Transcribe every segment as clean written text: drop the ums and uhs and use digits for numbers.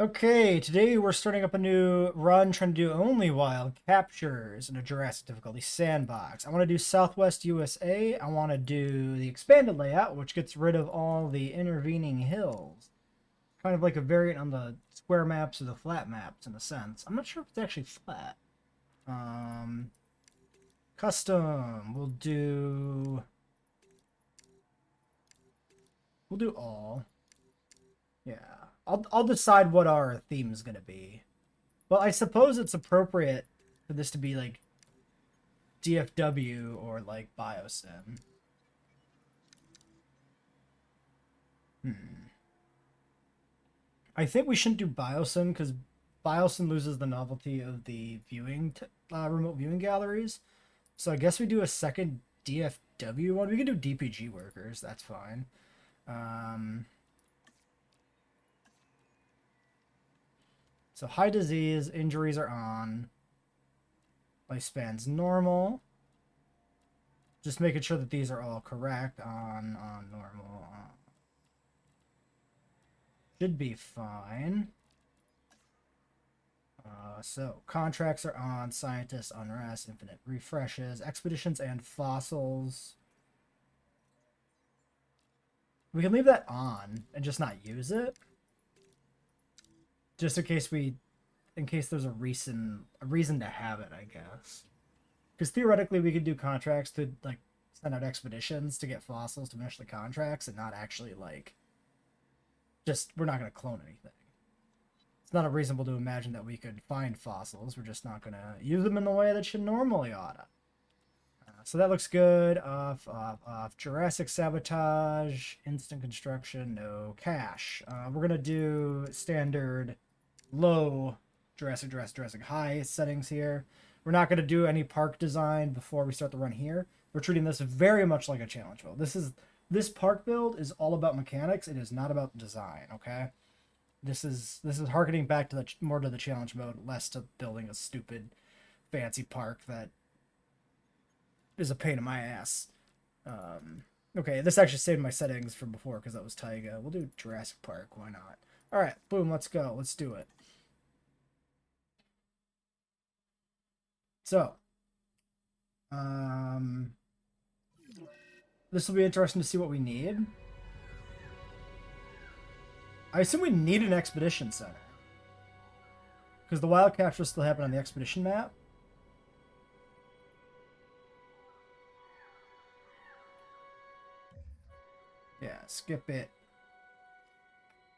Okay, today we're starting up a new run trying to do only wild captures in a Jurassic difficulty sandbox. I want to do Southwest USA. I want to do the expanded layout, which gets rid of all the intervening hills. Kind of like a variant on the square maps or the flat maps in a sense. I'm not sure if it's actually flat. Um, Custom. We'll do all. Yeah. I'll decide what our theme is gonna be. Well, I suppose it's appropriate for this to be like DFW or like Biosim. Hmm. I think we shouldn't do Biosim because Biosim loses the novelty of the remote viewing galleries. So I guess we do a second DFW one. We can do DPG workers. That's fine. Um, so high disease, injuries are on. Lifespan's normal. Just making sure that these are all correct on normal. Should be fine. So contracts are on, scientists, unrest, infinite refreshes, expeditions, and fossils. We can leave that on and just not use it, just in case there's a reason to have it, I guess. Because theoretically, we could do contracts to like send out expeditions to get fossils to finish the contracts, and not actually like just we're not going to clone anything. It's not unreasonable to imagine that we could find fossils. We're just not going to use them in the way that you normally oughta. So that looks good. Off. Jurassic sabotage, instant construction, no cash. We're going to do standard low Jurassic high settings here. We're not going to do any park design before we start the run here. We're treating this very much like a challenge build. This park build is all about mechanics. It is not about design, okay? This is harkening back to the more to the challenge mode, less to building a stupid fancy park that is a pain in my ass. Okay, this actually saved my settings from before because that was Taiga. We'll do Jurassic Park. Why not? All right, boom. Let's go. Let's do it. So, um, this will be interesting to see what we need. I assume we need an expedition center because the wild capture still happen on the expedition map. Yeah, skip it.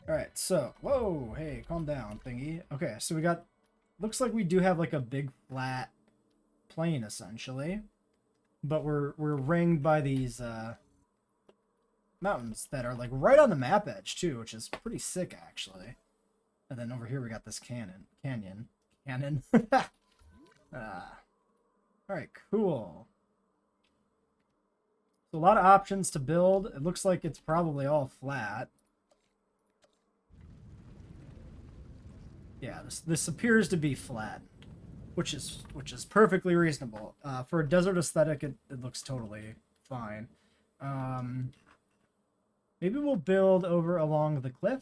All right, so whoa, hey, calm down, thingy. Okay, so we got. Looks like we do have like a big flat plane essentially, but we're ringed by these mountains that are like right on the map edge too, which is pretty sick actually. And then over here we got this canyon. All right, cool. So a lot of options to build. It looks like it's probably all flat. Yeah, this appears to be flat, which is perfectly reasonable. For a desert aesthetic, it looks totally fine. Um, Maybe we'll build over along the cliff.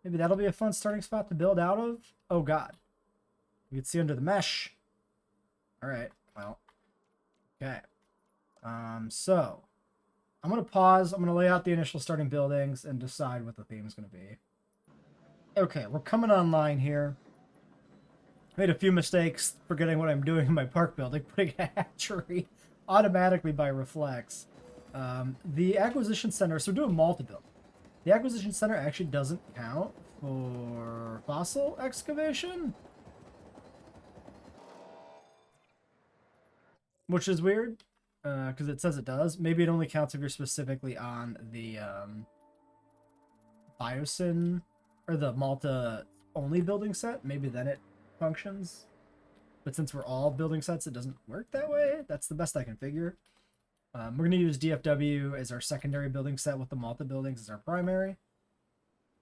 Maybe that'll be a fun starting spot to build out of. Oh god. You can see under the mesh. Alright, well. Okay. So I'm gonna pause. I'm gonna lay out the initial starting buildings and decide what the theme is gonna be. Okay, we're coming online here. Made a few mistakes forgetting what I'm doing in my park building, putting a hatchery automatically by reflex. The acquisition center, so we're doing multi-build. The acquisition center actually doesn't count for fossil excavation, which is weird because it says it does. Maybe it only counts if you're specifically on the Biosyn or the Malta only building set. Maybe then it functions. But since we're all building sets, it doesn't work that way. That's the best I can figure. We're going to use DFW as our secondary building set with the Malta buildings as our primary.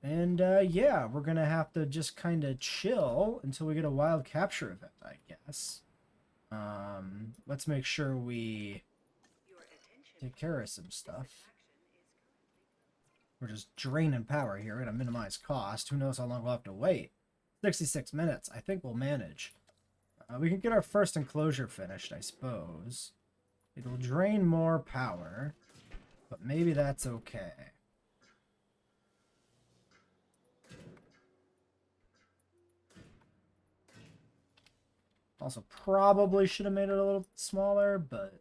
And yeah, we're going to have to just kind of chill until we get a wild capture event, I guess. Let's make sure we take care of some stuff. We're just draining power here. We're going to minimize cost. Who knows how long we'll have to wait. 66 minutes. I think we'll manage. We can get our first enclosure finished, I suppose. It'll drain more power, but maybe that's okay. Also, probably should have made it a little smaller, but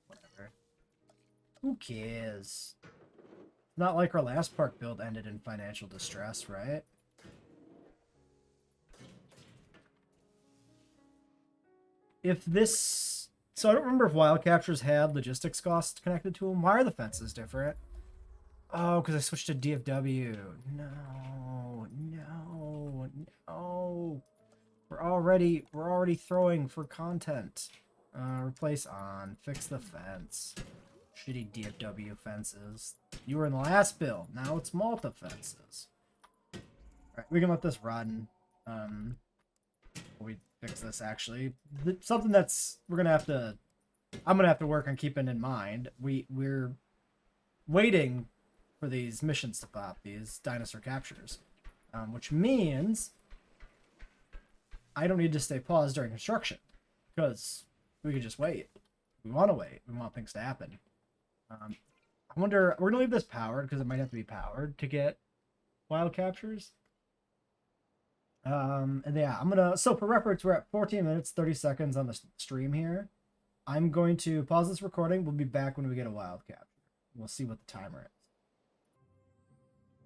whatever. Who cares? Not like our last park build ended in financial distress, right? If this... So I don't remember if wild captures had logistics costs connected to them. Why are the fences different? Oh, because I switched to DFW. No, no, no. We're already throwing for content. Replace on. Fix the fence. Shitty DFW fences. You were in the last build. Now it's Malta fences. Alright, we can let this run. We fix this actually. Something that's I'm gonna have to work on keeping in mind. We're waiting for these missions to pop, these dinosaur captures. Which means I don't need to stay paused during construction. Because we can just wait. We want to wait. We want things to happen. I wonder, we're gonna leave this powered because it might have to be powered to get wild captures. And yeah, so for reference, we're at 14 minutes, 30 seconds on the stream here. I'm going to pause this recording. We'll be back when we get a wild capture. We'll see what the timer is.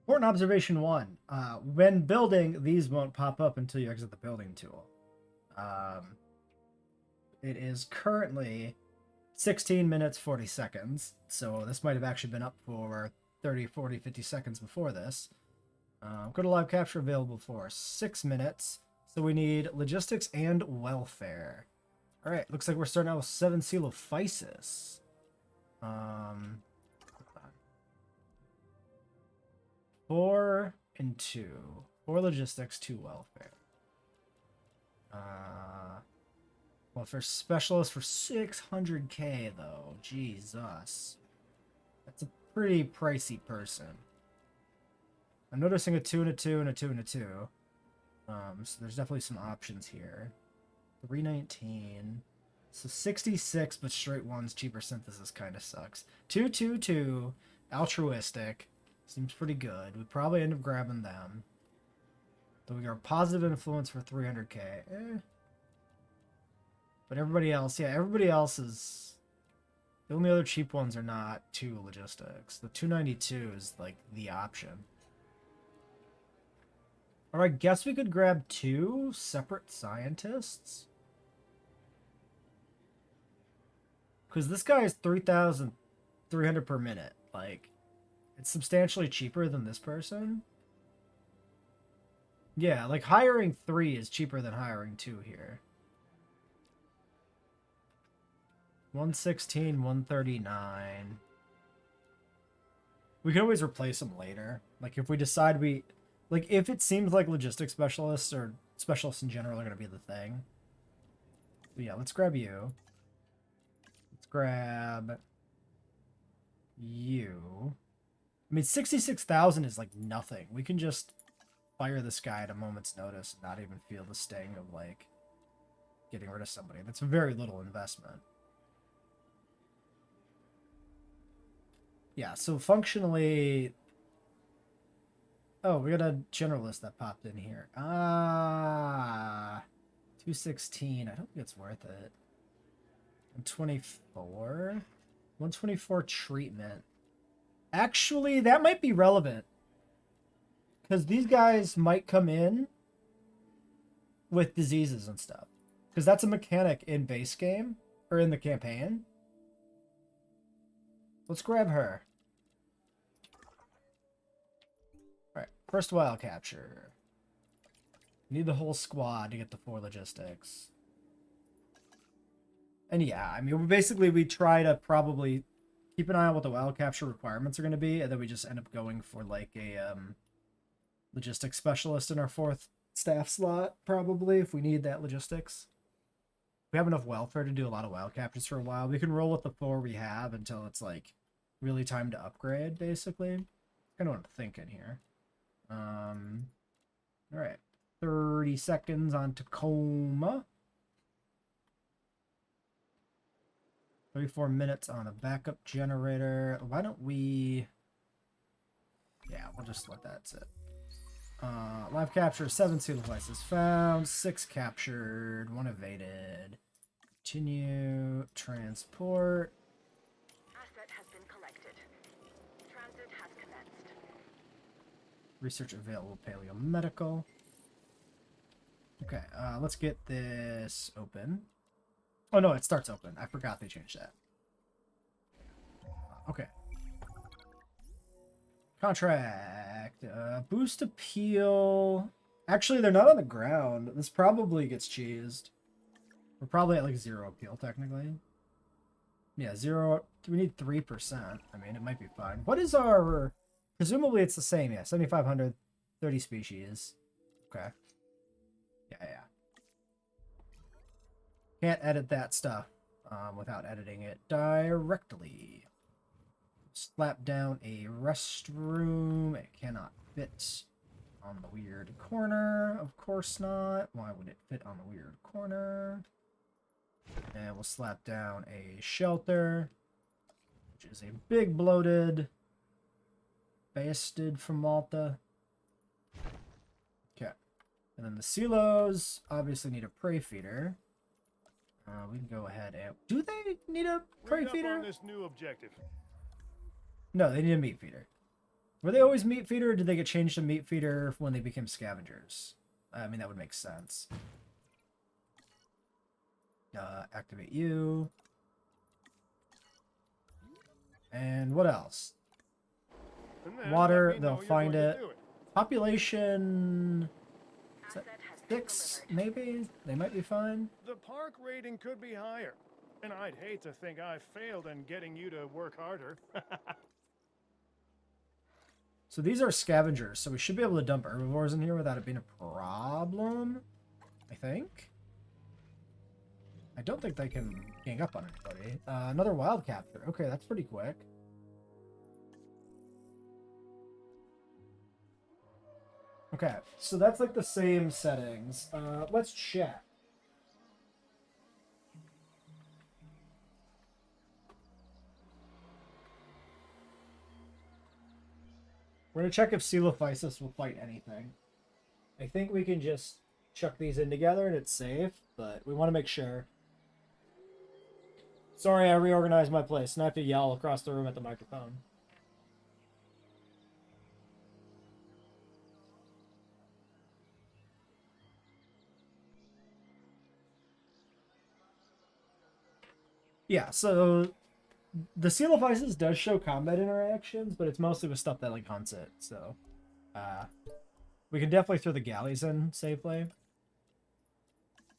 Important observation 1. When building, these won't pop up until you exit the building tool. It is currently 16 minutes, 40 seconds. So this might have actually been up for 30, 40, 50 seconds before this. Go to live capture available for 6 minutes. So we need logistics and welfare. All right, looks like we're starting out with 7 seal of physis. 4 and 2. 4 logistics, 2 welfare. Welfare specialist for 600k though. Jesus. That's a pretty pricey person. I'm noticing a 2 and a 2 and a 2 and a 2. So there's definitely some options here. 319. So 66, but straight ones, cheaper synthesis kind of sucks. 222, altruistic. Seems pretty good. We'd probably end up grabbing them. Though we got a positive influence for 300k. But everybody else, yeah, everybody else is... The only other cheap ones are not 2 logistics. The 292 is, like, the option. Or I guess we could grab 2 separate scientists. Because this guy is 3,300 per minute. Like, it's substantially cheaper than this person. Yeah, like hiring 3 is cheaper than hiring 2 here. 116, 139. We can always replace them later. Like if we decide like if it seems like logistics specialists or specialists in general are going to be the thing. But yeah, let's grab you. Let's grab you. I mean, 66,000 is like nothing. We can just fire this guy at a moment's notice and not even feel the sting of like getting rid of somebody. That's very little investment. Yeah, so functionally... Oh, we got a generalist that popped in here. 216. I don't think it's worth it. 124? 124 treatment. Actually, that might be relevant. Because these guys might come in with diseases and stuff. Because that's a mechanic in base game. Or in the campaign. Let's grab her. Alright, first wild capture. Need the whole squad to get the 4 logistics. And yeah, I mean, we try to probably keep an eye on what the wild capture requirements are going to be, and then we just end up going for like a logistics specialist in our 4th staff slot, probably, if we need that logistics. We have enough welfare to do a lot of wild captures for a while. We can roll with the 4 we have until it's like really time to upgrade, basically. kind of what I'm thinking here. All right. 30 seconds on Tacoma. 34 minutes on a backup generator. Why don't we... Yeah, we'll just let that sit. Live capture, 7 seal devices found, 6 captured, 1 evaded. Continue, transport. Asset has been collected. Transit has commenced. Research available, paleomedical. Okay, let's get this open. Oh no, it starts open. I forgot they changed that. Okay. Contract. Boost appeal. Actually, they're not on the ground. This probably gets cheesed. We're probably at like 0 appeal, technically. Yeah, 0. We need 3%. I mean, it might be fine. What is our... Presumably it's the same, yeah. 7,500, 30 species. Okay. Yeah. Can't edit that stuff without editing it directly. Slap down a restroom. It cannot fit on the weird corner. Of course not. Why would it fit on the weird corner? And we'll slap down a shelter, which is a big bloated bastard from Malta. Okay. And then the silos obviously need a prey feeder. We can go ahead and... Do they need a prey feeder? On this new objective. No, they need a meat feeder. Were they always meat feeder, or did they get changed to meat feeder when they became scavengers? I mean, that would make sense. Activate you. And what else? Water, they'll find it. Population... Is that 6, maybe? They might be fine. The park rating could be higher. And I'd hate to think I failed in getting you to work harder. So these are scavengers, so we should be able to dump herbivores in here without it being a problem, I think. I don't think they can gang up on anybody. Another wild capture. Okay, that's pretty quick. Okay, so that's like the same settings. Let's check. We're going to check if Coelophysis will fight anything. I think we can just chuck these in together and it's safe, but we want to make sure. Sorry, I reorganized my place and I have to yell across the room at the microphone. Yeah, so the Coelophysis does show combat interactions, but it's mostly with stuff that like hunts it, so we can definitely throw the galleys in safely.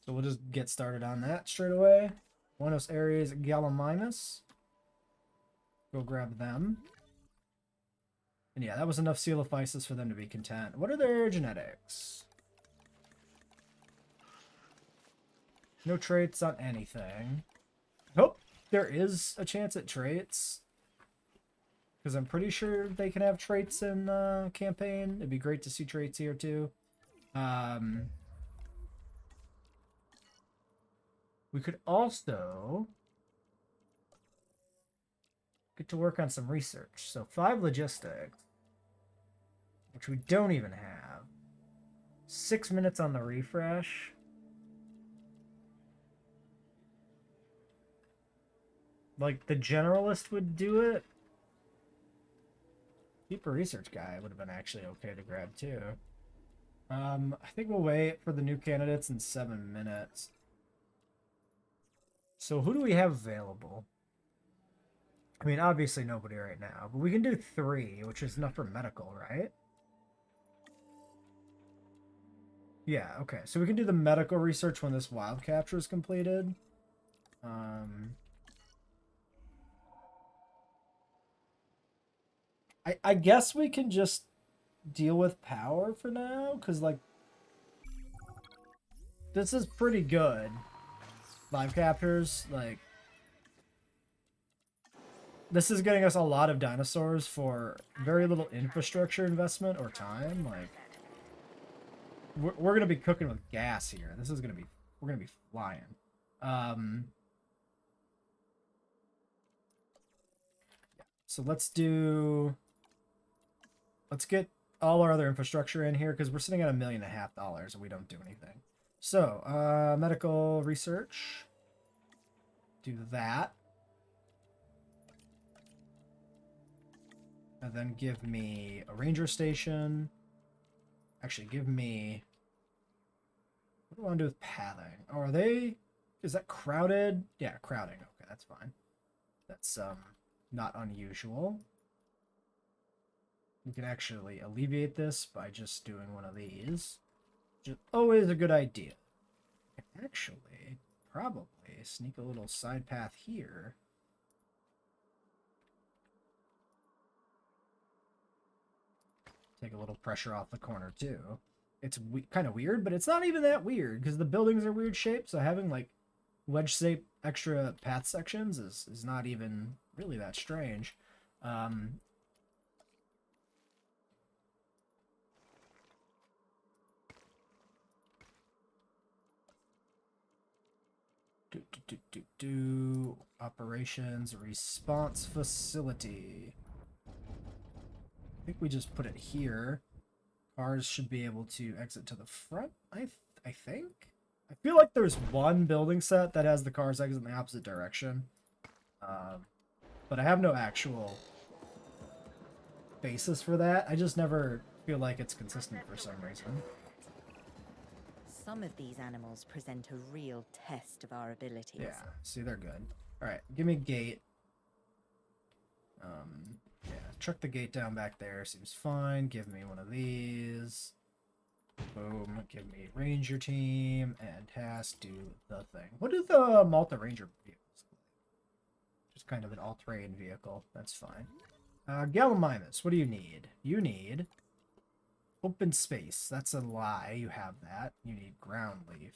So we'll just get started on that straight away. Buenos Aires Gallimimus. Go grab them. And yeah, that was enough Coelophysis for them to be content. What are their genetics? No traits on anything. Hope there is a chance at traits. Because I'm pretty sure they can have traits in campaign. It'd be great to see traits here too. We could also get to work on some research. So 5 logistics, which we don't even have. 6 minutes on the refresh. Like, the generalist would do it. Keeper research guy would have been actually okay to grab too. I think we'll wait for the new candidates in 7 minutes. So who do we have available? I mean, obviously nobody right now, but we can do 3, which is enough for medical, right? Yeah, okay. So we can do the medical research when this wild capture is completed. I guess we can just deal with power for now, because, like, this is pretty good. Live captures, like, this is getting us a lot of dinosaurs for very little infrastructure investment or time. Like, we're gonna be cooking with gas here. This is gonna be, we're gonna be flying. So let's get all our other infrastructure in here because we're sitting at $1.5 million and we don't do anything. So, medical research. Do that. And then give me a ranger station. Actually, give me... What do I want to do with pathing? Oh, are they... Is that crowded? Yeah, crowding. Okay, that's fine. That's, not unusual. We can actually alleviate this by just doing one of these. Just always a good idea. Actually, probably sneak a little side path here. Take a little pressure off the corner too. It's kind of weird, but it's not even that weird because the buildings are weird shaped. So having like wedge-shaped extra path sections is not even really that strange. Operations response facility. I think we just put it here. Cars should be able to exit to the front, I think. I feel like there's one building set that has the cars exit in the opposite direction. But I have no actual basis for that. I just never feel like it's consistent for some reason. Some of these animals present a real test of our abilities. Yeah, see, they're good. Alright, give me gate. Yeah, chuck the gate down back there. Seems fine. Give me one of these. Boom. Give me ranger team and task. Do the thing. What do the Malta Ranger vehicles look like? Just kind of an all-terrain vehicle. That's fine. Gallimimus, what do you need? You need open space. That's a lie. You have that. You need ground leaf.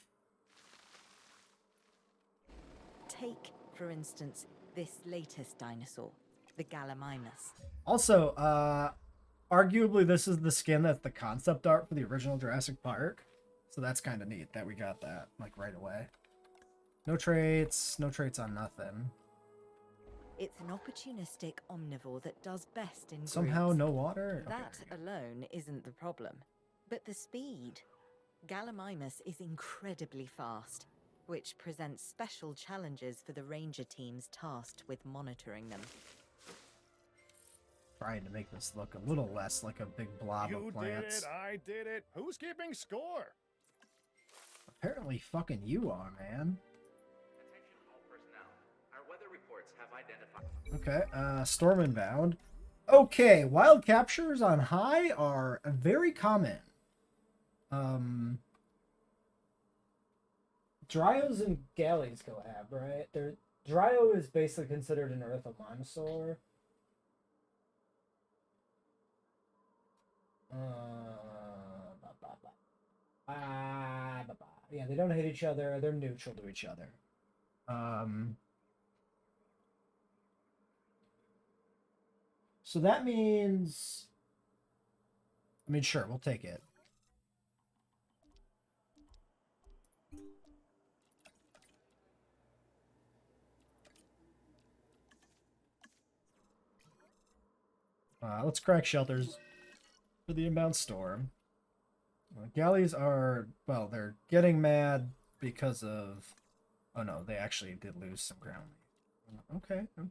Take, for instance, this latest dinosaur, the Gallimimus. Also, arguably this is the skin that's the concept art for the original Jurassic Park. So that's kind of neat that we got that, like, right away. No traits on nothing. It's an opportunistic omnivore that does best in Somehow groups. no water? Okay. That alone isn't the problem, but the speed. Gallimimus is incredibly fast, which presents special challenges for the ranger teams tasked with monitoring them. Trying to make this look a little less like a big blob You of plants. did it, I did it. Who's keeping score? Apparently fucking you are, man. Attention all personnel. Our weather reports have identified. Okay, storm inbound. Okay, wild captures on high are very common. Dryos and galleys collab, right? Dryo is basically considered an orthominosaur. Yeah, they don't hate each other. They're neutral to each other. So that means... I mean, sure, we'll take it. Let's crack shelters for the inbound storm. Galleys are, well, they're getting mad because of... Oh no, they actually did lose some ground. Okay. How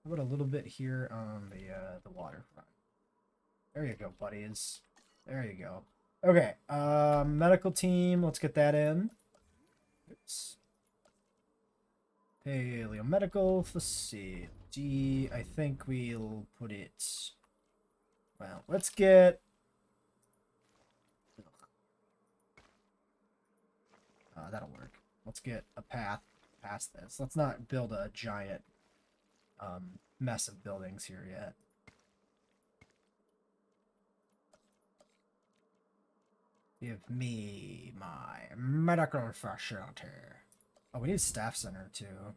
about a little bit here on the waterfront? There you go, buddies. There you go. Okay, medical team, let's get that in. Oops. Paleomedical facility. I think we'll put it... Well, let's get... That'll work. Let's get a path past this. Let's not build a giant mess of buildings here yet. Give me my medical facility. Oh, we need staff center too.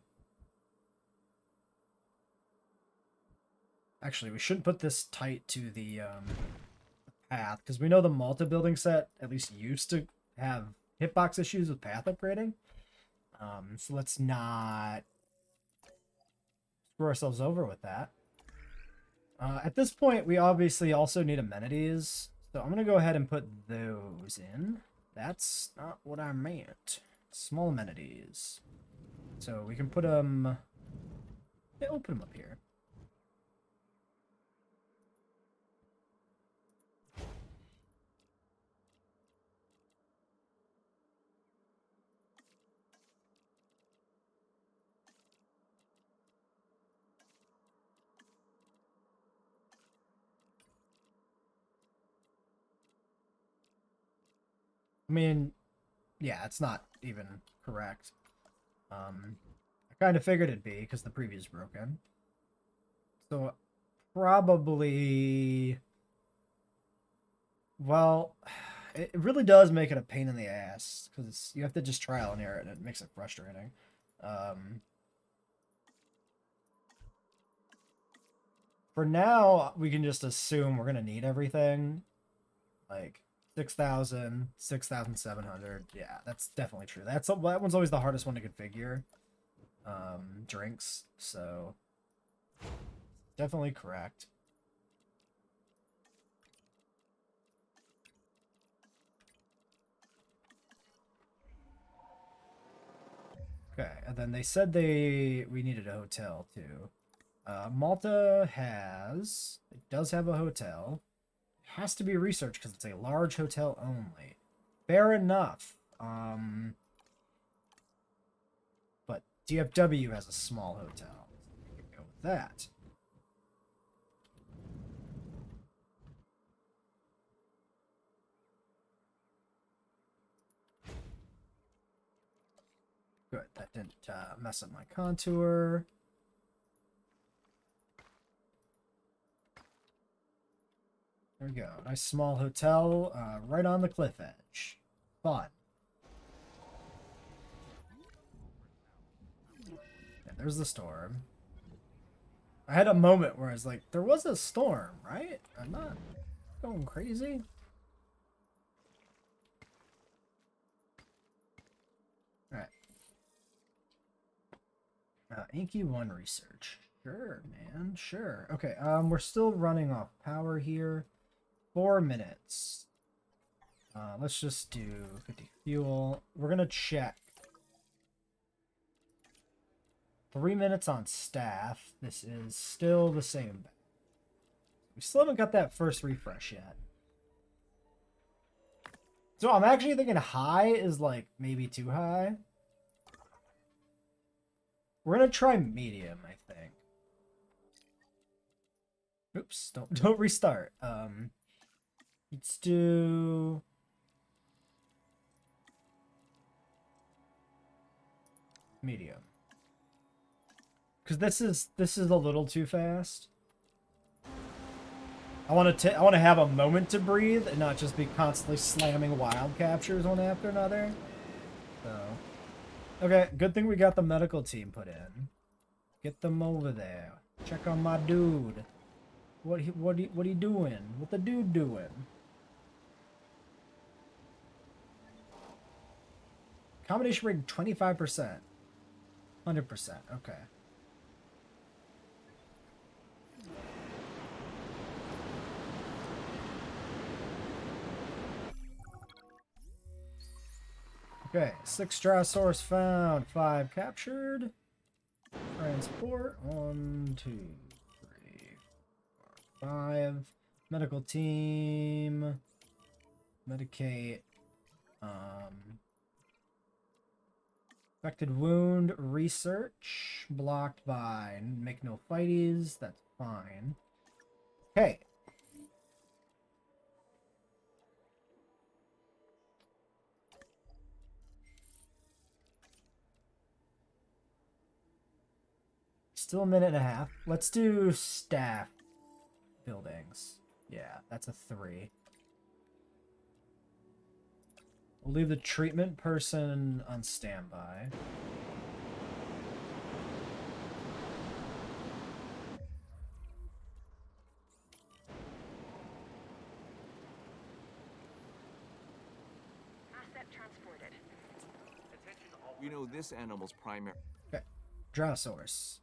Actually, we shouldn't put this tight to the path, because we know the Malta building set at least used to have hitbox issues with path upgrading. So let's not screw ourselves over with that. At this point, we obviously also need amenities. So I'm going to go ahead and put those in. That's not what I meant. Small amenities. So we can put them... Yeah, we'll put them up here. I mean, yeah, it's not even correct. I kind of figured it'd be because the preview's broken. So probably, well, it really does make it a pain in the ass because you have to just trial and error it, and it makes it frustrating. For now, we can just assume we're gonna need everything, like 6,000, 6,700. Yeah, that's definitely true. That one's always the hardest one to configure. Drinks, so definitely correct. Okay, and then they said we needed a hotel too. Malta does have a hotel. It has to be research because it's a large hotel only. Fair enough. But DFW has a small hotel. We can go with that. Good, that didn't mess up my contour. There we go. Nice small hotel right on the cliff edge. Fun. Yeah, there's the storm. I had a moment where I was like, there was a storm, right? I'm not going crazy. Alright. Inky 1 research. Sure, man. Sure. Okay, we're still running off power here. 4 minutes. Let's just do 50 fuel. We're gonna check. 3 minutes on staff. This is still the same. We still haven't got that first refresh yet. So I'm actually thinking high is like maybe too high. We're gonna try medium, I think. Oops, don't restart. Let's do medium. Because this is a little too fast. I want to have a moment to breathe and not just be constantly slamming wild captures one after another. So, okay, good thing we got the medical team put in. Get them over there. Check on my dude. What he doing? What the dude doing? Combination rate 25%. 100%. Okay. Okay, 6 Stratosaurus found, 5 captured. Transport, 1, 2, 3, 4, 5. Medical team. Medicate. Affected wound research. Blocked by make no fighties. That's fine. Okay. Still a minute and a half. Let's do staff buildings. Yeah, that's a 3. We'll leave the treatment person on standby. transported. Attention all We know this animal's primary. Okay. Drososaurus.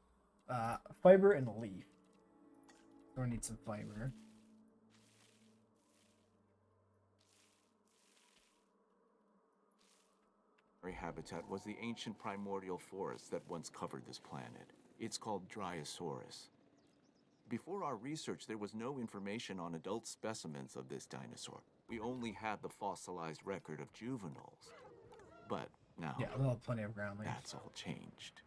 Fiber and leaf. So I need some fiber. habitat was the ancient primordial forest that once covered this planet. It's called Dryosaurus. Before our research, there was no information on adult specimens of this dinosaur. We only had the fossilized record of juveniles. But now, Yeah, we'll have plenty of ground leaf. that's all changed.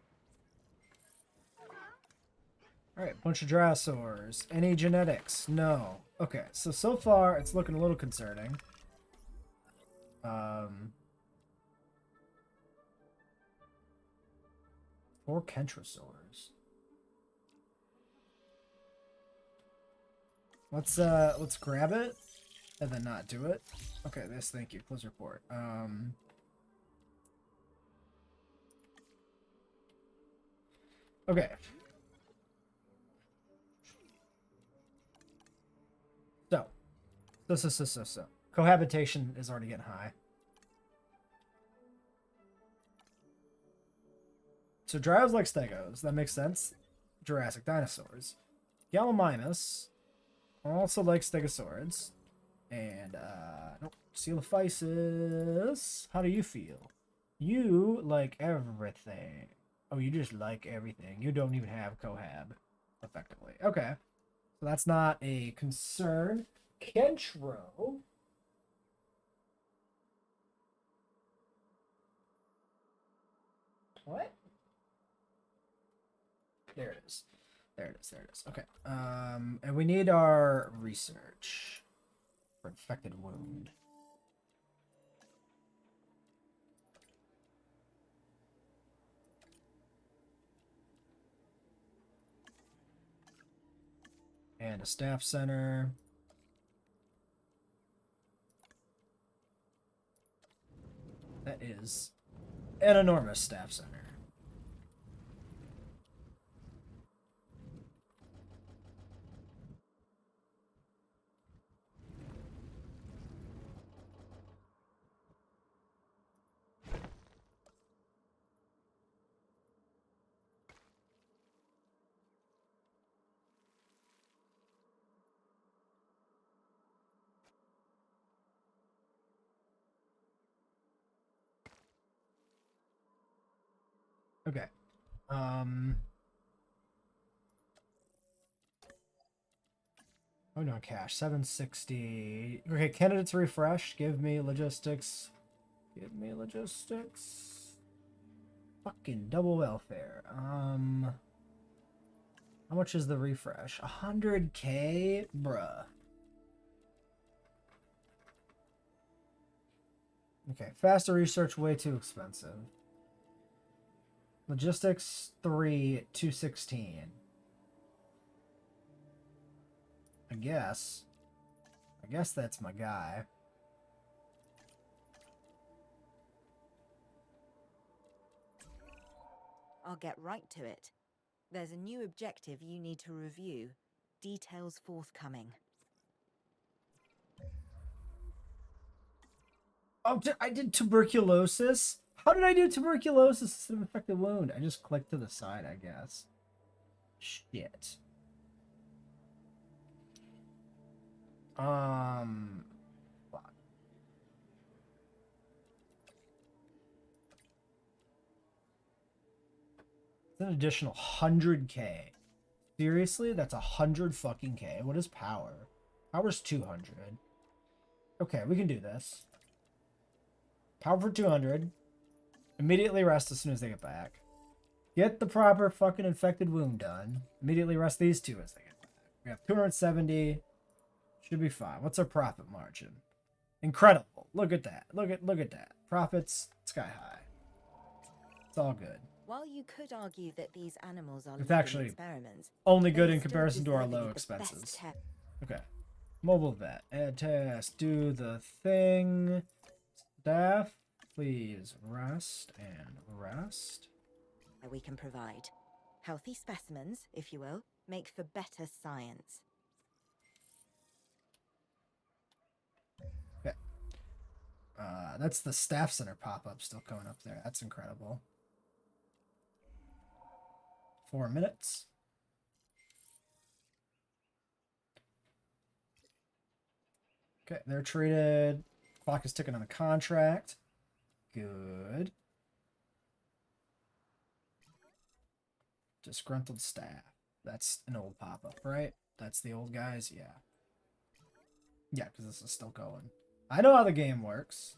Alright, bunch of Drosaurs. Any genetics? No. Okay, so far it's looking a little concerning. 4 Kentrosaurs. Let's grab it and then not do it. Okay, thank you. Close report. Okay. So. Cohabitation is already getting high. So Dryos like Stegos. That makes sense. Jurassic dinosaurs. Gallimimus also like Stegosaurids. And, nope. Coelophysis. How do you feel? You like everything. Oh, you just like everything. You don't even have cohab, effectively. Okay. So that's not a concern. Kentro. What? There it is. There it is. Okay. And we need our research for infected wound. And a staff center. That is an enormous staff center. Okay. Oh no, cash. 760. Okay, candidates refreshed. Give me logistics. Fucking double welfare. How much is the refresh? 100k? Bruh. Okay, faster research, way too expensive. Logistics 3, 216. I guess that's my guy. I'll get right to it. There's a new objective you need to review. Details forthcoming. Oh, I did tuberculosis? How did I do tuberculosis instead of infected wound? I just clicked to the side, I guess. Shit. Fuck. It's an additional 100k. Seriously? That's 100 fucking k. What is power? Power's 200. Okay, we can do this. Power for 200. Immediately rest as soon as they get back. Get the proper fucking infected wound done. Immediately rest these two as they get back. We have 270. Should be fine. What's our profit margin? Incredible. Look at that. Look at that. Profits sky high. It's all good. While you could argue that these animals are It's living actually experiments, only they good in still comparison to our deserve to low get the best expenses. care. Okay. Mobile vet. Add task. Do the thing. Staff. Please rest and rest. We can provide. Healthy specimens, if you will, make for better science. Okay. That's the staff center pop-up still coming up there. That's incredible. 4 minutes. Okay, they're treated. Clock is ticking on the contract. Good. Disgruntled staff. That's an old pop-up, right? That's the old guys? Yeah. Yeah, because this is still going. I know how the game works.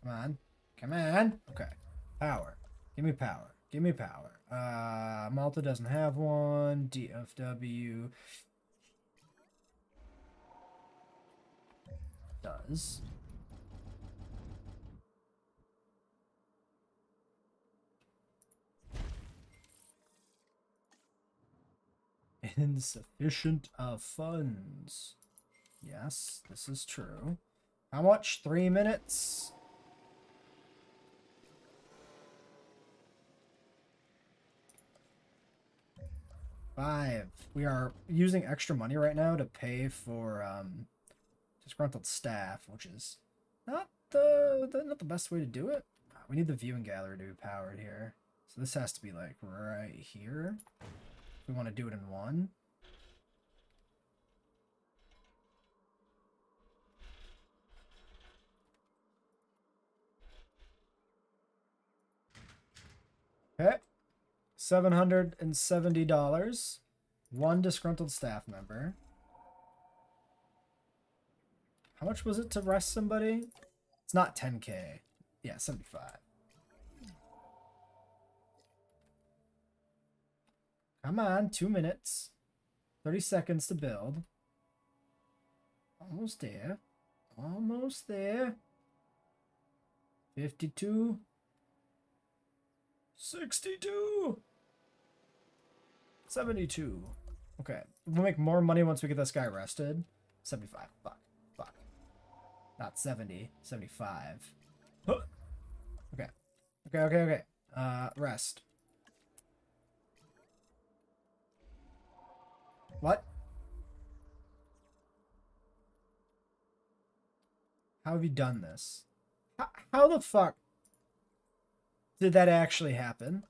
Come on. Come on. Okay. Power. Give me power. Give me power. Malta doesn't have one. DFW does. Insufficient of funds. Yes, this is true. How much? 3 minutes? Five. We are using extra money right now to pay for disgruntled staff, which is not the best way to do it. We need the viewing gallery to be powered here. So this has to be like right here. If we want to do it in one. Okay. $770. One disgruntled staff member. How much was it to rest somebody? It's not 10K. Yeah, 75. Come on, 2 minutes. 30 seconds to build. Almost there. Almost there. 52. 62. 72. Okay. We'll make more money once we get this guy arrested. 75. Fuck. Fuck. Not 70. 75. Huh. Okay. Okay. Rest. What? How have you done this? How the fuck did that actually happen?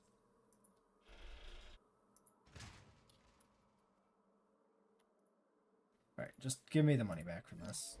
Alright, just give me the money back from this.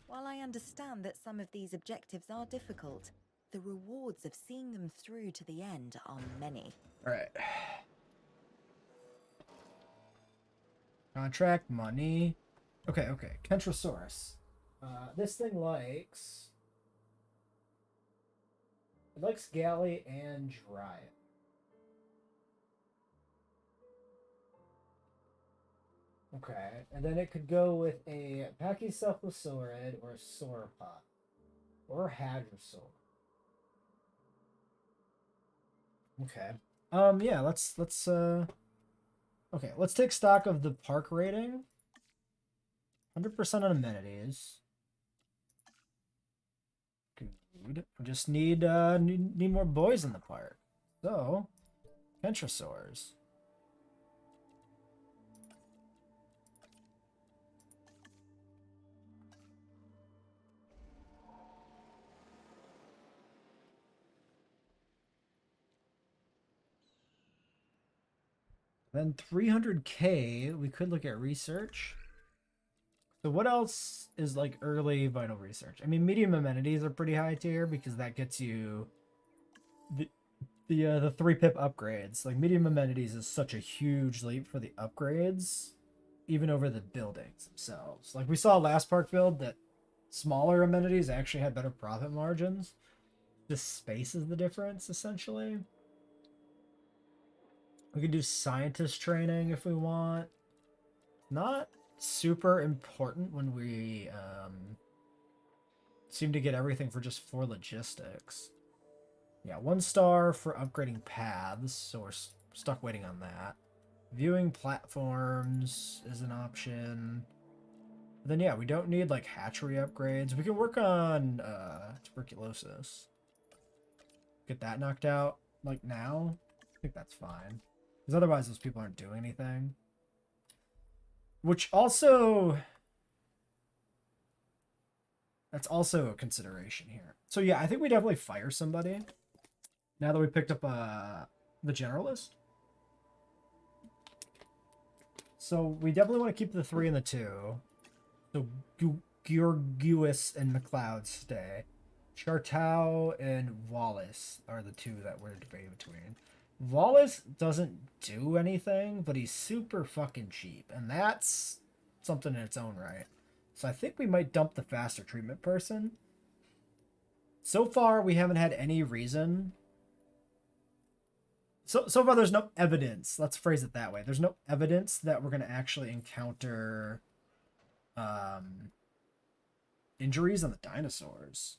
While I understand that some of these objectives are difficult, the rewards of seeing them through to the end are many. Alright. Contract, money. Okay. Kentrosaurus. This thing likes... It likes galley and dry. Okay, and then it could go with a Pachycephalosaurid or a sauropod. Or a hadrosaur. Okay. Yeah, let's okay, let's take stock of the park rating. 100% on amenities. Good. We just need more boys in the park. So, Kentrosaurs. Then 300K, we could look at research. So what else is like early vital research? I mean, medium amenities are pretty high tier because that gets you the 3 pip upgrades. Like medium amenities is such a huge leap for the upgrades, even over the buildings themselves. Like we saw last park build that smaller amenities actually had better profit margins. The space is the difference, essentially. We could do scientist training if we want. Not super important when we seem to get everything for just 4 logistics. Yeah, 1 star for upgrading paths, so we're stuck waiting on that. Viewing platforms is an option. Then yeah, we don't need like hatchery upgrades. We can work on tuberculosis. Get that knocked out like now. I think that's fine. Because otherwise those people aren't doing anything. Which also... That's also a consideration here. So yeah, I think we definitely fire somebody. Now that we picked up the generalist. So we definitely want to keep the 3 and the 2. So Georgius and McLeod stay. Chartau and Wallace are the 2 that we're debating between. Wallace doesn't do anything, but he's super fucking cheap. And that's something in its own right. So I think we might dump the faster treatment person. So far, we haven't had any reason. So far, there's no evidence. Let's phrase it that way. There's no evidence that we're going to actually encounter injuries on the dinosaurs.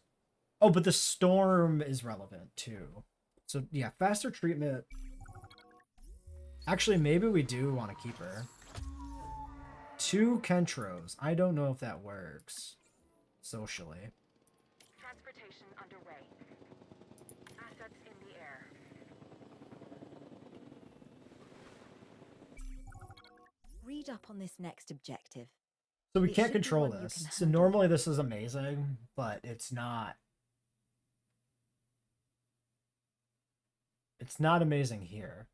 Oh, but the storm is relevant too. So yeah, faster treatment. Actually, maybe we do want to keep her. 2 Kentros. I don't know if that works socially. Transportation underway. Assets in the air. Read up on this next objective. So we It can't should be control one you this. can So handle. normally this is amazing, but it's not. It's not amazing here.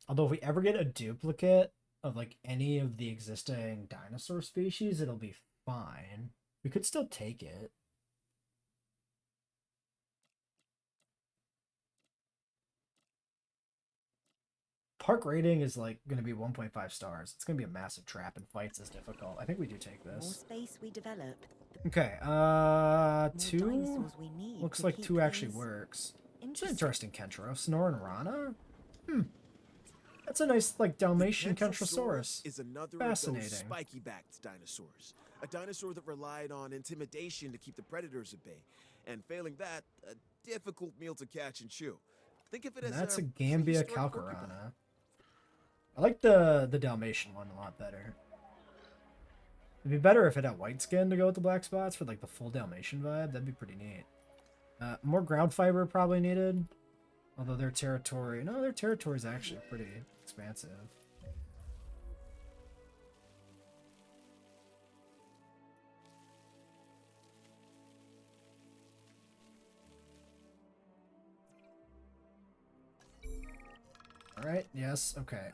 Although if we ever get a duplicate of like any of the existing dinosaur species, it'll be fine. We could still take it. Park rating is like going to be 1.5 stars. It's going to be a massive trap and fights is difficult. I think we do take The more this. space we develop, Okay, the more 2 dinosaurs we need. looks to like keep 2 actually things works. It's an interesting. interesting Kentro. Snore and Rana? That's a nice, like, Dalmatian Kentrosaurus. Is another of Fascinating. those spiky-backed dinosaurs. A dinosaur that relied on intimidation to keep the predators at bay. And failing that, a difficult meal to catch and chew. Think of it And as that's a a Gambia prehistoric porcupine. Calcarana. I like the Dalmatian one a lot better. It'd be better if it had white skin to go with the black spots for like the full Dalmatian vibe. That'd be pretty neat. More ground fiber probably needed. Although their territory... No, their territory is actually pretty expansive. Alright, yes, okay.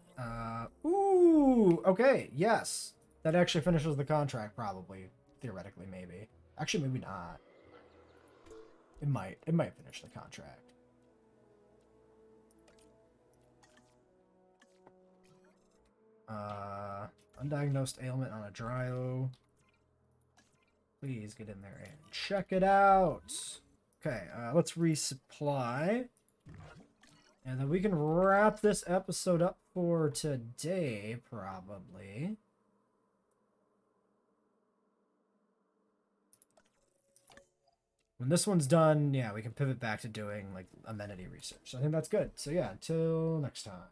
Ooh, okay, yes. That actually finishes the contract, probably. Theoretically, maybe. Actually, maybe not. It might finish the contract. Undiagnosed ailment on a Dryo. Please get in there and check it out. Okay, let's resupply. And then we can wrap this episode up for today, probably. When this one's done, yeah, we can pivot back to doing, like, amenity research. So I think that's good. So yeah, until next time.